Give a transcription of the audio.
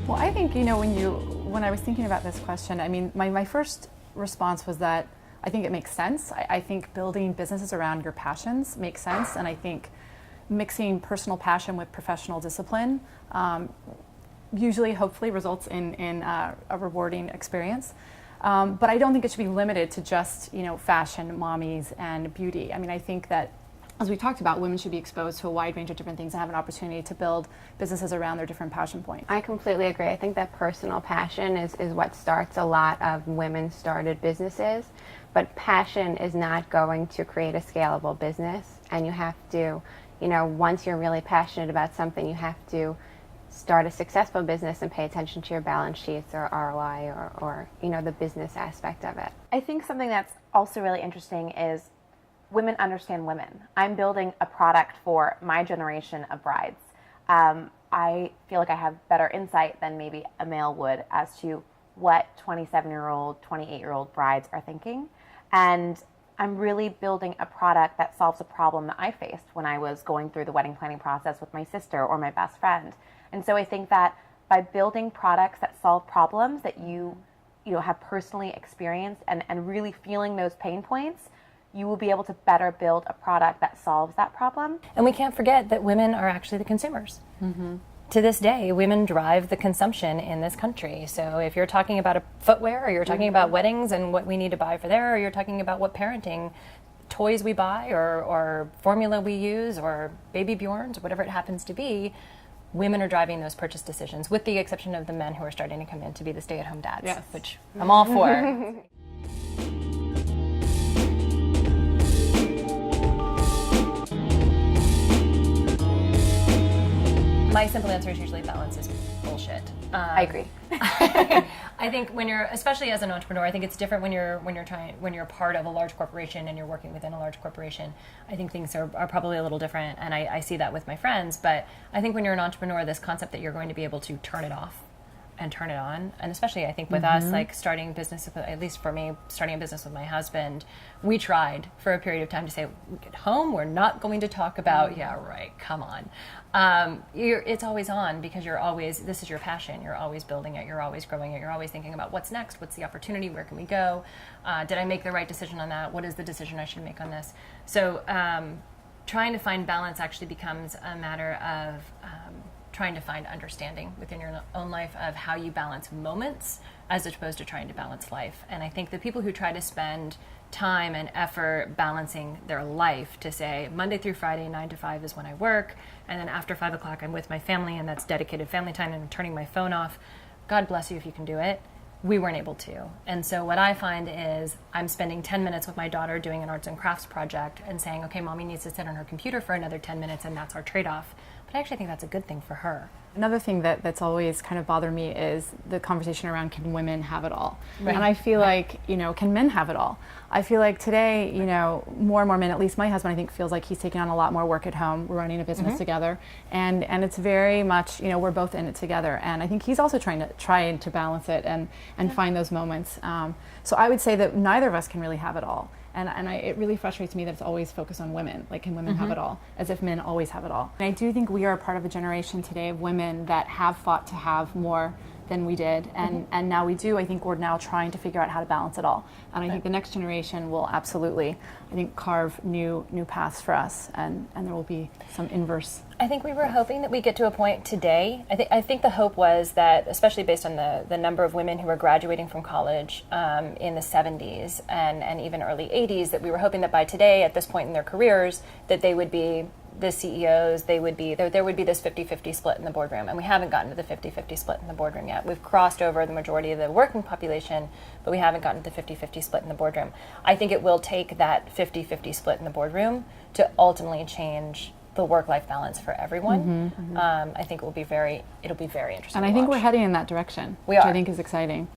Well, I think, when I was thinking about this question, I mean, my first response was that I think it makes sense. I think building businesses around your passions makes sense. And I think mixing personal passion with professional discipline usually, hopefully, results in a rewarding experience. But I don't think it should be limited to just, fashion, mommies, and beauty. I mean, I think that, as we talked about, women should be exposed to a wide range of different things and have an opportunity to build businesses around their different passion points. I completely agree. I think that personal passion is what starts a lot of women-started businesses, but passion is not going to create a scalable business, and you have to, once you're really passionate about something, you have to start a successful business and pay attention to your balance sheets or ROI or the business aspect of it. I think something that's also really interesting is women understand women. I'm building a product for my generation of brides. I feel like I have better insight than maybe a male would as to what 27-year-old, 28-year-old brides are thinking. And I'm really building a product that solves a problem that I faced when I was going through the wedding planning process with my sister or my best friend. And so I think that by building products that solve problems that you have personally experienced and really feeling those pain points, you will be able to better build a product that solves that problem. And we can't forget that women are actually the consumers. Mm-hmm. To this day, women drive the consumption in this country. So if you're talking about a footwear, or you're talking about weddings and what we need to buy for there, or you're talking about what parenting toys we buy or formula we use or baby Bjorns or whatever it happens to be, women are driving those purchase decisions, with the exception of the men who are starting to come in to be the stay-at-home dads, yes, which I'm all for. My simple answer is usually balance is bullshit. I agree. I think when you're, especially as an entrepreneur, I think it's different when you're part of a large corporation and you're working within a large corporation. I think things are probably a little different, and I see that with my friends. But I think when you're an entrepreneur, this concept that you're going to be able to turn it off and turn it on, and especially I think with us, like starting business, at least for me, starting a business with my husband, we tried for a period of time to say, we get home, we're not going to talk about, yeah, right, come on. It's always on because this is your passion, you're always building it, you're always growing it, you're always thinking about what's next, what's the opportunity, where can we go, did I make the right decision on that, what is the decision I should make on this? So trying to find balance actually becomes a matter of trying to find understanding within your own life of how you balance moments as opposed to trying to balance life. And I think the people who try to spend time and effort balancing their life to say Monday through Friday, 9 to 5 is when I work, and then after 5 o'clock I'm with my family and that's dedicated family time and I'm turning my phone off, God bless you if you can do it. We weren't able to. And so what I find is I'm spending 10 minutes with my daughter doing an arts and crafts project and saying, okay, mommy needs to sit on her computer for another 10 minutes and that's our trade-off. But I actually think that's a good thing for her. Another thing that's always kind of bothered me is the conversation around, can women have it all? Right. And I feel like, can men have it all? I feel like today, more and more men, at least my husband, I think, feels like he's taking on a lot more work at home. We're running a business together. And it's very much, we're both in it together. And I think he's also trying to balance it and find those moments. So I would say that neither of us can really have it all. And it really frustrates me that it's always focused on women. Like, can women have it all? As if men always have it all. And I do think we are a part of a generation today of women that have fought to have more than we did. And now we do. I think we're now trying to figure out how to balance it all. And I think the next generation will absolutely, carve new paths for us. And there will be some inverse. I think we were hoping that we get to a point today. I think the hope was that, especially based on the number of women who were graduating from college in the 70s and even early 80s, that we were hoping that by today, at this point in their careers, that they would be the CEOs, there would be this 50-50 split in the boardroom. And we haven't gotten to the 50-50 split in the boardroom yet. We've crossed over the majority of the working population, but we haven't gotten to the 50-50 split in the boardroom. I think it will take that 50-50 split in the boardroom to ultimately change the work-life balance for everyone. I think it'll be very interesting. And I think we're heading in that direction, which I think is exciting.